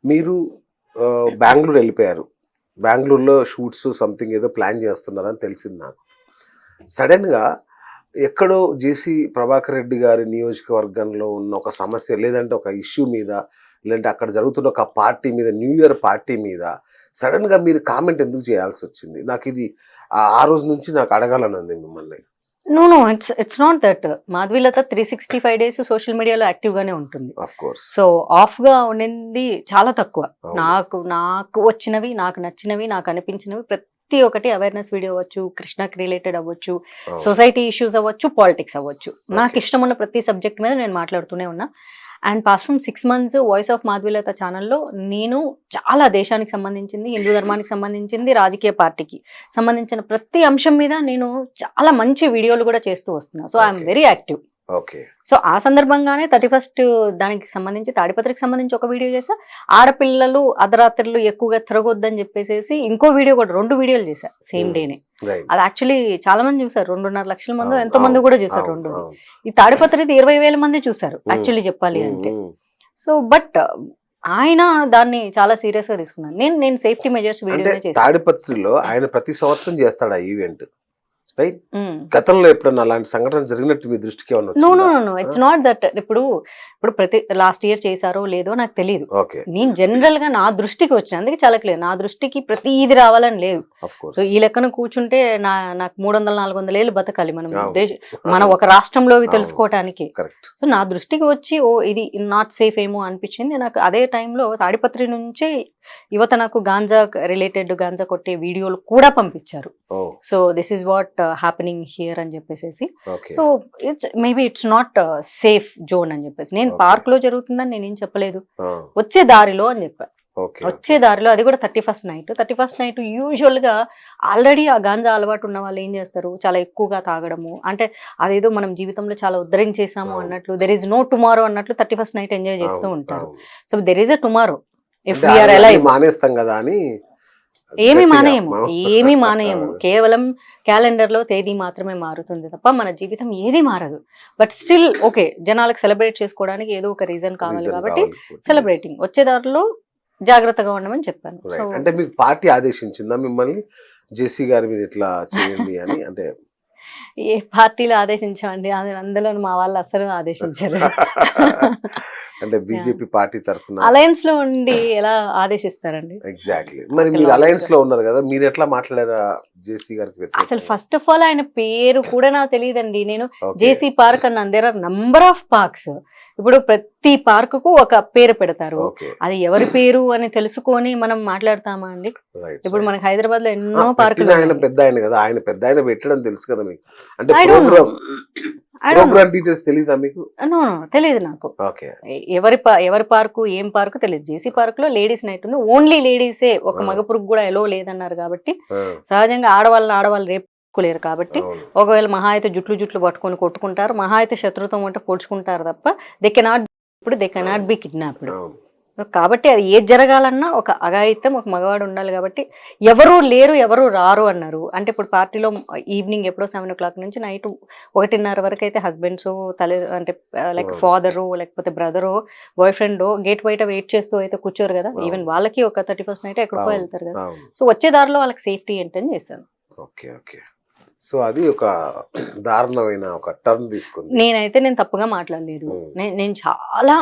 మీరు బెంగుళూరు వెళ్ళిపోయారు. బెంగుళూరులో షూట్స్ సంథింగ్ ఏదో ప్లాన్ చేస్తున్నారని తెలిసింది నాకు. సడన్‌గా ఎక్కడో జేసీ ప్రభాకర్ రెడ్డి గారి నియోజకవర్గంలో ఉన్న ఒక సమస్య, లేదంటే ఒక ఇష్యూ మీద, లేదంటే అక్కడ జరుగుతున్న ఒక పార్టీ మీద, న్యూ ఇయర్ పార్టీ మీద సడన్‌గా మీరు కామెంట్ ఎందుకు చేయాల్సొచ్చింది? నాకిది ఆ రోజు నుంచి నాకు అడగాలని ఉంది మిమ్మల్ని. No it's not that. Madhavilatha 365 days social మీడియాలో యాక్టివ్ గానే ఉంటుంది. Of course. సో ఆఫ్ గా ఉండింది చాలా తక్కువ. అవును. నాకు వచ్చినవి, నాకు నచ్చినవి, నాకు అనిపించినవి ప్రతి ఒక్కటి అవేర్నెస్ వీడియో అవ్వచ్చు, కృష్ణకి రిలేటెడ్ అవ్వచ్చు, అవును. సొసైటీ ఇష్యూస్ అవ్వచ్చు, పాలిటిక్స్ అవ్వచ్చు. నాకు Okay. ఇష్టం ఉన్న ప్రతి సబ్జెక్ట్ మీద నేను మాట్లాడుతూనే ఉన్నా. And past from 6 months voice of Madhavilatha ఛానల్లో నేను చాలా దేశానికి సంబంధించింది, హిందూ ధర్మానికి సంబంధించింది, రాజకీయ పార్టీకి సంబంధించిన ప్రతి అంశం మీద నేను చాలా మంచి వీడియోలు కూడా చేస్తూ వస్తున్నా. So I'm Okay. Very active. Okay. So ఆ సందర్భంగానే 31st దానికి సంబంధించి తాడిపత్రికి సంబంధించి ఒక వీడియో చేసా. ఆడపిల్లలు అర్ధరాత్రులు ఎక్కువగా తిరగొద్దని చెప్పేసి ఇంకో వీడియో కూడా 2 వీడియోలు చేశా సేమ్ డేనే. రైట్. అది యాక్చువల్లీ చాలా మంది చూసారు. 2.5 లక్షల మంది అవును, ఎంతో మంది అవును, కూడా చూసారు. అవును, 2 అవును. ఈ తాడిపత్రిది 20,000 మంది చూసారు యాక్చువల్లీ చెప్పాలి అంటే. సో బట్ ఆయన దాన్ని చాలా సీరియస్ గా తీసుకున్నాను. నేను సేఫ్టీ మెజర్స్ అంటే వీడియోనే చేశాను. తాడిపత్రిలో ఆయన ప్రతి సంవత్సరం చేస్తాడు ఆ ఈవెంట్, రైట్? గతంలో ఎప్పుడన్నా అలాంటి సంఘటన జరిగినట్టు మీ దృష్టికి ఏమన్నా నో వచ్చిందా? It's not that. ఇప్పుడు ప్రతి లాస్ట్ ఇయర్ చేశారో లేదో నాకు తెలియదు. ఓకే. నేను జనరల్ గా నా దృష్టికి వచ్చిన, అందుకే చాలా క్లియర్, నా దృష్టికి ప్రతి ఇది రావాలని లేదు. Of course. సో ఈ లెక్కన కూర్చుంటే నాకు 300-400 ఏళ్ళు బతకాలి మనం అవును. మన ఒక రాష్ట్రంలో అవును. తెలుసుకోవటానికి. కరెక్ట్. సో నా దృష్టికి వచ్చి ఇది నాట్ సేఫ్ ఏమో అనిపించింది నాకు. అదే టైంలో తాడిపత్రి నుంచే యువత నాకు గాంజా కొట్టే వీడియోలు కూడా పంపించారు. Oh. So this is what happening here అని చెప్పేసి. Okay. So it's not safe zone అని చెప్పేసి. నేను Okay. పార్క్ లో జరుగుతుందని నేనేం చెప్పలేదు, ఆ, వచ్చే దారిలో అని చెప్పా. ఓకే. వచ్చే దారిలో, అది కూడా 31st నైట్ యూజువల్ గా ఆల్రెడీ ఆ గాంజా అలవాటు ఉన్న వాళ్ళు ఏం చేస్తారు, చాలా ఎక్కువగా తాగడము, అంటే అదేదో మనం జీవితంలో చాలా ఉద్ధరించేసాము అవును. అన్నట్లు, దెర్ ఇస్ నో టుమారో అన్నట్లు 31st నైట్ ఎంజాయ్ చేస్తూ అవును, ఉంటారు. అవును. So there is a tomorrow if అంటే వీఆర్ అవన్నీ అలైవ్. మానేస్తాం కదా అని ఏమి గట్టిగా మానేయము, మా- ఏమి మానేయము. కేవలం క్యాలెండర్ లో తేదీ మాత్రమే మారుతుంది తప్ప మన జీవితం ఏది మారదు. బట్ స్టిల్ ఓకే, జనాలకు సెలబ్రేట్ చేసుకోవడానికి ఏదో ఒక రీజన్ కావాలి రీజన్ కాబట్టి కావాలి. సెలబ్రేటింగ్. వచ్చే దారిలో జాగ్రత్తగా ఉండమని చెప్పాను. So right. అంటే మీకు పార్టీ ఆదేశించిందా మిమ్మల్ని జేసీ గారి మీద ఇట్లా చేయండి అని? అంటే ఏ పార్టీలో ఆదేశించామండి, అందులో మా వాళ్ళు అసలు ఆదేశించారు. అంటే బీజేపీ పార్టీ తరఫున అలయన్స్ లో ఉండి ఎలా ఆదేశిస్తారండి? ఎగ్జాక్ట్లీ. మరి మీరు అలయన్స్ లో ఉన్నారు కదా, మీరు ఎట్లా మాట్లాడారా జేసీ గారికి అసలు వ్యతిరేకంగా? ఫస్ట్ ఆఫ్ ఆల్ ఆయన పేరు కూడా నాకు తెలియదండి. నేను Okay. జేసీ పార్క్ అన్నాను. There are number of parks. ఇప్పుడు ప్రతి పార్కుకు ఒక పేరు పెడతారు. ఓకే. అది ఎవరి పేరు అని తెలుసుకొని మనం మాట్లాడతామా అండి? రైట్. ఇప్పుడు మనకి హైదరాబాద్ లో ఎన్నో పెట్టిన పార్కులు ఆయన ఉన్నాయి. పెద్ద ఆయన కదా, ఆయన పెద్ద ఆయన పెట్టడం తెలుసు కదా మీకు. అంటే I don't know. Programme details తెలియదా మీకు? నో తెలియదు నాకు. ఓకే. ఎవరి పార్కు ఏం పార్కు తెలియదు. జేసీ పార్క్ లో లేడీస్ నైట్ ఉంది, ఓన్లీ లేడీసే, ఒక మగ పురుగు కూడా ఎలో లేదన్నారు కాబట్టి సహజంగా ఆడవాళ్ళు రేపుకోలేరు కాబట్టి అవును. ఒకవేళ మహా అయితే జుట్లు పట్టుకొని కొట్టుకుంటారు, మహా అయితే శత్రుత్వం అంటే పొడుచుకుంటారు తప్ప దే కెనాట్ బి కిడ్నాప్డ్. అవును. కాబట్టి అది ఏది జరగాలన్నా ఒక అఘాయిత్యం, ఒక మగవాడు ఉండాలి. కాబట్టి ఎవరూ లేరు, ఎవరు రారు అన్నారు. అంటే ఇప్పుడు పార్టీలో ఈవినింగ్ ఎప్పుడో 7 o'clock నుంచి నైట్ 1:30 వరకు అయితే హస్బెండ్స్ అంటే లైక్ ఫాదరు లేకపోతే బ్రదరు బాయ్ ఫ్రెండ్ గేట్ బయట వెయిట్ చేస్తూ అయితే కూర్చోరు కదా. ఈవెన్ వాళ్ళకి ఒక 31st నైట్ ఎక్కడికో వెళ్తారు కదా. అవును. సో వచ్చే దారిలో వాళ్ళకి సేఫ్టీ ఏంటని చేశాను. ఓకే. ఓకే. సో అది ఒక దారుణమైన ఒక టర్న్ తీసుకుంది. నేను తప్పుగా మాట్లాడలేదు. నేను చాలా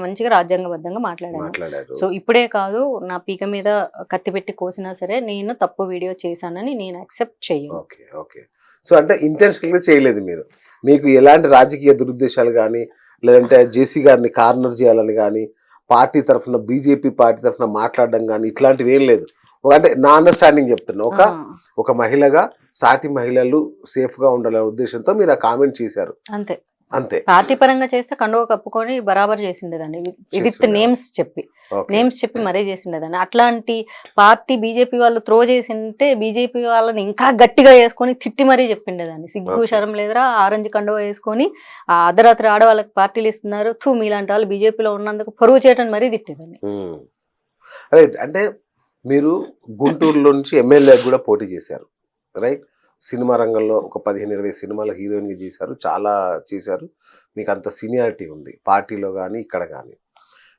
మంచిగా రాజ్యాంగబద్ధంగా మాట్లాడాను. సో ఇప్పుడే కాదు, నా పీక మీద కత్తి పెట్టి కోసినా సరే నేను తప్పు వీడియో చేశానని నేను యాక్సెప్ట్ చేయను. ఓకే. ఓకే. సో అంటే ఇంటెన్షనల్ గా చేయలేదు మీరు. మీకు ఎలాంటి రాజకీయ దురుద్దేశాలు కానీ, లేదంటే జేసీ గారిని కార్నర్ చేయాలని కానీ, పార్టీ తరఫున బీజేపీ పార్టీ తరఫున మాట్లాడడం కానీ ఇట్లాంటివి ఏం లేదు. అంటే నా అండర్స్టాండింగ్ చెప్తున్నా, ఒక మహిళగా సాటి మహిళలు సేఫ్ గా ఉండాలనే ఉద్దేశంతో మీరు ఆ కామెంట్ చేశారు అంతే. పార్టీ పరంగా చేస్తే కండువ కప్పుకొని బరాబర్ చేసిండేదాన్ని, విత్ నేమ్స్ చెప్పి మరీ చేసిండేదాన్ని. అట్లాంటి పార్టీ బీజేపీ వాళ్ళు త్రో చేసింటే బీజేపీ వాళ్ళని ఇంకా గట్టిగా వేసుకొని తిట్టి మరీ చెప్పిండేదాన్ని. సిగ్గు శరం లేదురా, ఆరెంజ్ కండువ వేసుకొని అర్ధరాత్రి ఆడవాళ్ళకి పార్టీలు ఇస్తున్నారు, మీలాంటి వాళ్ళు బీజేపీలో ఉన్నందుకు పరువు చేయటం మరీ తిట్టేదాన్ని. రైట్. అంటే మీరు గుంటూరులో నుంచి ఎమ్మెల్యే కూడా పోటీ చేశారు, రైట్? సినిమా రంగంలో ఒక 15-20 సినిమాల హీరోయిన్గా చేశారు, చాలా చేశారు. మీకు అంత సీనియారిటీ ఉంది పార్టీలో కానీ ఇక్కడ కానీ.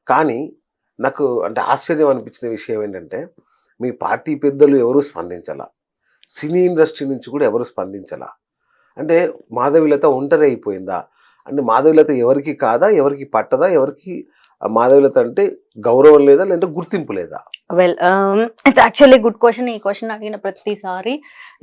కానీ నాకు అంటే ఆశ్చర్యం అనిపించిన విషయం ఏంటంటే మీ పార్టీ పెద్దలు ఎవరు స్పందించాల, సినీ ఇండస్ట్రీ నుంచి కూడా ఎవరు స్పందించాల. అంటే మాధవీలత ఒంటరి అయిపోయిందా, అంటే మాధవీలత ఎవరికి కాదా, ఎవరికి పట్టదా, ఎవరికి మాధవీలత అంటే గౌరవం లేదా, లేదంటే గుర్తింపు లేదా? Well it's actually good question. ఈ క్వశ్చన్ అడిగిన ప్రతిసారి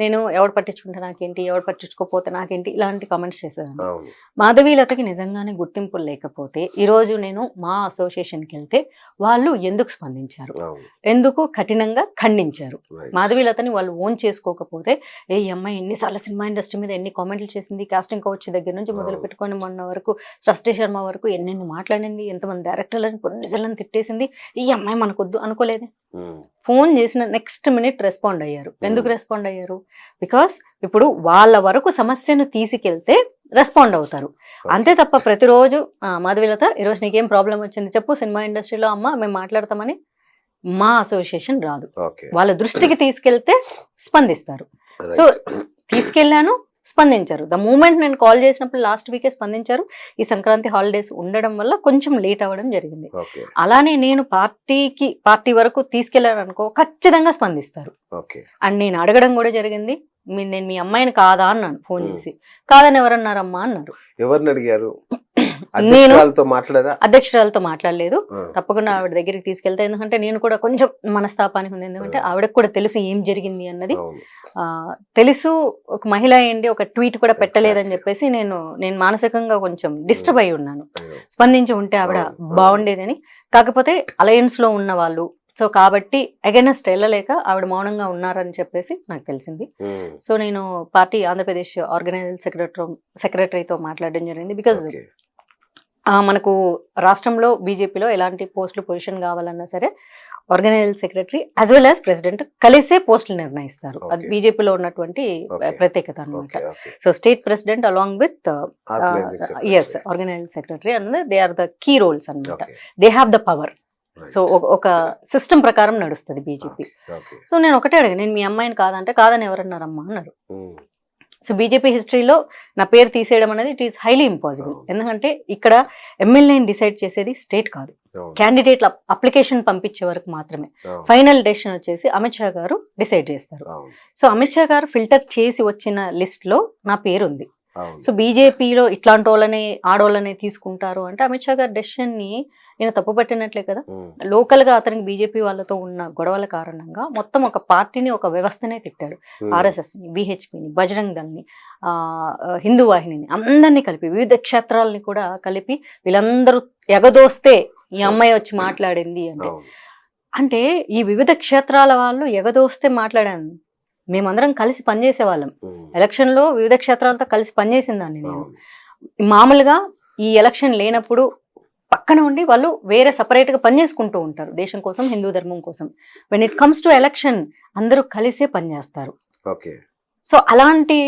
నేను ఎవడు పట్టించుకుంటే నాకేంటి, ఎవడు పట్టించుకోపోతే నాకేంటి, ఇలాంటి కామెంట్స్ చేసేదాన్ని. అవును. మాధవీలతకి నిజంగానే గుర్తింపు లేకపోతే ఈరోజు నేను మా అసోసియేషన్కి వెళ్తే వాళ్ళు ఎందుకు స్పందించారు, అవును. ఎందుకు కఠినంగా ఖండించారు? Right. మాధవీలతని వాళ్ళు ఓన్ చేసుకోకపోతే ఏ ఈ అమ్మాయి ఎన్నిసార్లు సినిమా ఇండస్ట్రీ మీద ఎన్ని కామెంట్లు చేసింది, కాస్టింగ్ కౌచ్ దగ్గర నుంచి మొదలు పెట్టుకొని మొన్న వరకు సృష్టి శర్మ వరకు ఎన్నెన్ని మాట్లాడింది, ఎంతమంది డైరెక్టర్లను ప్రొడ్యూసర్లను తిట్టేసింది. ఈ అమ్మాయి మనకొద్దు అనుకోలేదే. ఫోన్ చేసిన నెక్స్ట్ మినిట్ రెస్పాండ్ అయ్యారు. ఎందుకు రెస్పాండ్ అయ్యారు? బికాస్ ఇప్పుడు వాళ్ళ వరకు సమస్యను తీసుకెళ్తే రెస్పాండ్ అవుతారు. అంతే తప్ప ప్రతిరోజు మాధవీలత ఈరోజు నీకేం ప్రాబ్లం వచ్చింది చెప్పు సినిమా ఇండస్ట్రీలో, అమ్మ మేము మాట్లాడతామని మా అసోసియేషన్ రాదు. ఓకే. వాళ్ళ దృష్టికి తీసుకెళ్తే స్పందిస్తారు. సో తీసుకెళ్లాను, స్పందించారు. ద మూమెంట్ నేను కాల్ చేసినప్పుడు లాస్ట్ వీకే స్పందించారు. ఈ సంక్రాంతి హాలిడేస్ ఉండడం వల్ల కొంచెం లేట్ అవ్వడం జరిగింది. ఓకే. అలానే నేను పార్టీ వరకు తీసుకెళ్లాను అనుకో, ఖచ్చితంగా స్పందిస్తారు. ఓకే. అండ్ నేను అడగడం కూడా జరిగింది. నేను మీ అమ్మాయిని కాదా అన్నాను ఫోన్ చేసి. కాదని ఎవరన్నారమ్మా అన్నారు. ఎవరిని అడిగారు? నేను అధ్యక్షురాలతో మాట్లాడారా? అధ్యక్షురాలతో మాట్లాడలేదు. తప్పకుండా ఆవిడ దగ్గరికి తీసుకెళ్తా. ఎందుకంటే నేను కూడా కొంచెం మనస్తాపానికి ఉంది. ఎందుకంటే ఆవిడకు కూడా తెలుసు ఏం జరిగింది అన్నది. అవును. తెలుసు ఒక మహిళ ఏంటి, ఒక ట్వీట్ కూడా పెట్టలేదని చెప్పేసి నేను మానసికంగా కొంచెం డిస్టర్బ్ అయి ఉన్నాను. స్పందించి ఉంటే ఆవిడ బాగుండేదని. కాకపోతే అలయన్స్ లో ఉన్న వాళ్ళు, సో కాబట్టి అగైనెస్ట్ వెళ్ళలేక ఆవిడ మౌనంగా ఉన్నారని చెప్పేసి నాకు తెలిసింది. సో నేను పార్టీ ఆంధ్రప్రదేశ్ ఆర్గనైజింగ్ సెక్రటరీతో మాట్లాడడం జరిగింది. బికాజ్ మనకు రాష్ట్రంలో బీజేపీలో ఎలాంటి పోస్టులు పొజిషన్ కావాలన్నా సరే organising secretary as well as president కలిసే పోస్టులు నిర్ణయిస్తారు. అది బీజేపీలో ఉన్నటువంటి ప్రత్యేకత అనమాట. So state president along with organising secretary అన్నది they are the key roles అనమాట. They have the power. So ఒక సిస్టమ్ ప్రకారం నడుస్తుంది బీజేపీ. సో నేను ఒకటే అడిగాను, నేను మీ అమ్మాయిని కాదంటే కాదని ఎవరన్నారమ్మా అన్నారు. సో బీజేపీ హిస్టరీలో నా పేరు తీసేయడం అనేది ఇట్ ఈస్ హైలీ ఇంపాసిబుల్. ఎందుకంటే ఇక్కడ ఎమ్మెల్యేని డిసైడ్ చేసేది స్టేట్ కాదు, క్యాండిడేట్ల అప్లికేషన్ పంపించే వరకు మాత్రమే. ఫైనల్ డెసిషన్ వచ్చేసి అమిత్ షా గారు డిసైడ్ చేస్తారు. సో అమిత్ షా గారు ఫిల్టర్ చేసి వచ్చిన లిస్ట్ లో నా పేరు ఉంది. సో బీజేపీలో ఇట్లాంటి వాళ్ళని ఆడవాళ్ళని తీసుకుంటారు అంటే అమిత్ షా గారి డెసిషన్ ని నేను తప్పుపట్టినట్లే కదా. లోకల్ గా అతనికి బీజేపీ వాళ్ళతో ఉన్న గొడవల కారణంగా మొత్తం ఒక పార్టీని, ఒక వ్యవస్థనే తిట్టాడు. ఆర్ఎస్ఎస్ ని, బీహెచ్పీని, బజరంగ్ దళ్ ని, హిందూ వాహినిని, అందరినీ కలిపి వివిధ క్షేత్రాలని కూడా కలిపి వీళ్ళందరూ ఎగదోస్తే ఈ అమ్మాయి వచ్చి మాట్లాడింది అంటే ఈ వివిధ క్షేత్రాల వాళ్ళు ఎగదోస్తే మాట్లాడాను. మేమందరం కలిసి పనిచేసే వాళ్ళం. ఎలక్షన్ లో వివిధ క్షేత్రాలతో కలిసి పనిచేసిందాన్ని నేను. మామూలుగా ఈ ఎలక్షన్ లేనప్పుడు పక్కన ఉండి వాళ్ళు వేరే సపరేట్ గా పనిచేసుకుంటూ ఉంటారు దేశం కోసం, హిందూ ధర్మం కోసం. When it comes to election అందరూ కలిసే పనిచేస్తారు. సో అలాంటి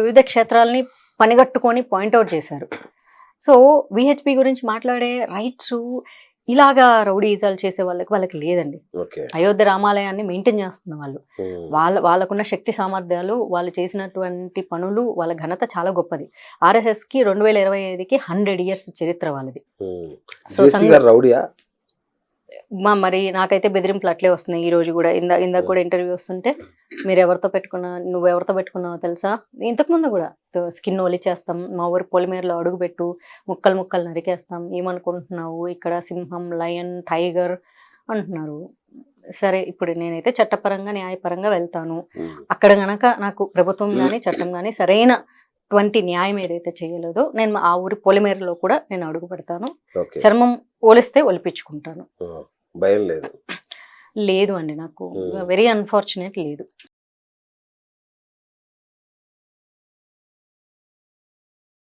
వివిధ క్షేత్రాలని పనిగట్టుకొని పాయింట్అవుట్ చేశారు. సో విహెచ్పి గురించి మాట్లాడే రైట్స్ ఇలాగా రౌడీజాలు చేసే వాళ్ళకి లేదండి. అయోధ్య రామాలయాన్ని మెయింటైన్ చేస్తున్న వాళ్ళకున్న శక్తి సామర్థ్యాలు, వాళ్ళు చేసినటువంటి పనులు, వాళ్ళ ఘనత చాలా గొప్పది. ఆర్ఎస్ఎస్ కి 2025కి 100 years చరిత్ర వాళ్ళది. సో మరి నాకైతే బెదిరింపులు అట్లే వస్తున్నాయి. ఈ రోజు కూడా ఇందాక కూడా ఇంటర్వ్యూ వస్తుంటే నువ్వు ఎవరితో పెట్టుకున్నావో తెలుసా, ఇంతకు ముందు కూడా స్కిన్ ఒలిచేస్తాం, మా ఊరు పొలిమేరలో అడుగుపెట్టు, ముక్కలు నరికేస్తాం, ఏమనుకుంటున్నావు, ఇక్కడ సింహం, లయన్, టైగర్ అంటున్నారు. సరే ఇప్పుడు నేనైతే చట్టపరంగా న్యాయపరంగా వెళ్తాను. అక్కడ గనక నాకు ప్రభుత్వం కానీ చట్టం కానీ సరైన న్యాయం ఏదైతే చేయలేదో నేను ఆ ఊరి పొలిమేరలో కూడా నేను అడుగు పెడతాను. చర్మం పోలిస్తే ఒలిపించుకుంటాను. భయం లేదు అండి నాకు. వెరీ అన్ఫార్చునేట్ లేదు.